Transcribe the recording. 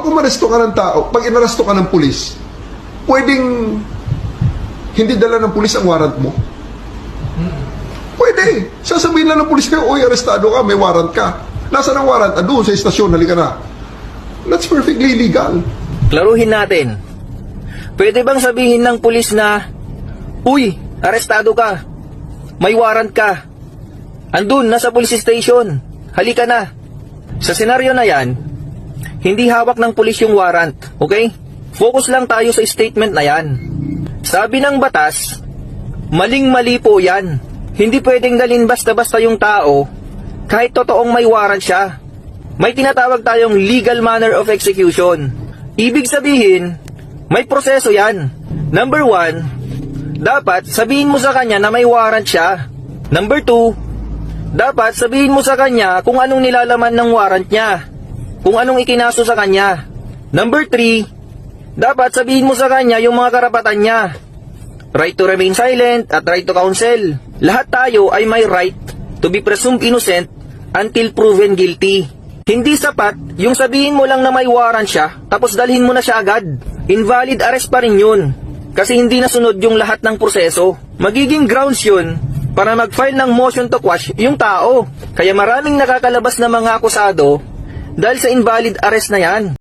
pag umaresto ka ng tao, pag inaresto ka ng pulis, pwedeng hindi dala ng pulis ang warrant mo? Pwede. Sasabihin lang ng pulis kayo, uy, arestado ka, may warrant ka. Nasaan ang warrant? Doon sa istasyon, halika na. That's perfectly legal. Klaruhin natin. Pwede bang sabihin ng pulis na, uy, arestado ka, may warrant ka, andun, nasa police station, halika na. Sa senaryo na yan, hindi hawak ng pulis yung warrant, okay? Focus lang tayo sa statement na yan. Sabi ng batas, maling-mali po yan. Hindi pwedeng dalhin basta-basta yung tao kahit totoong may warrant siya. May tinatawag tayong legal manner of execution. Ibig sabihin, may proseso yan. Number 1, dapat sabihin mo sa kanya na may warrant siya. Number 2, dapat sabihin mo sa kanya kung anong nilalaman ng warrant niya, kung anong ikinaso sa kanya. Number 3, dapat sabihin mo sa kanya yung mga karapatan niya. Right to remain silent at right to counsel. Lahat tayo ay may right to be presumed innocent until proven guilty. Hindi sapat yung sabihin mo lang na may warrant siya tapos dalhin mo na siya agad. Invalid arrest pa rin yun kasi hindi nasunod yung lahat ng proseso. Magiging grounds yun para mag-file ng motion to quash yung tao. Kaya maraming nakakalabas na mga akusado dahil sa invalid arrest na yan.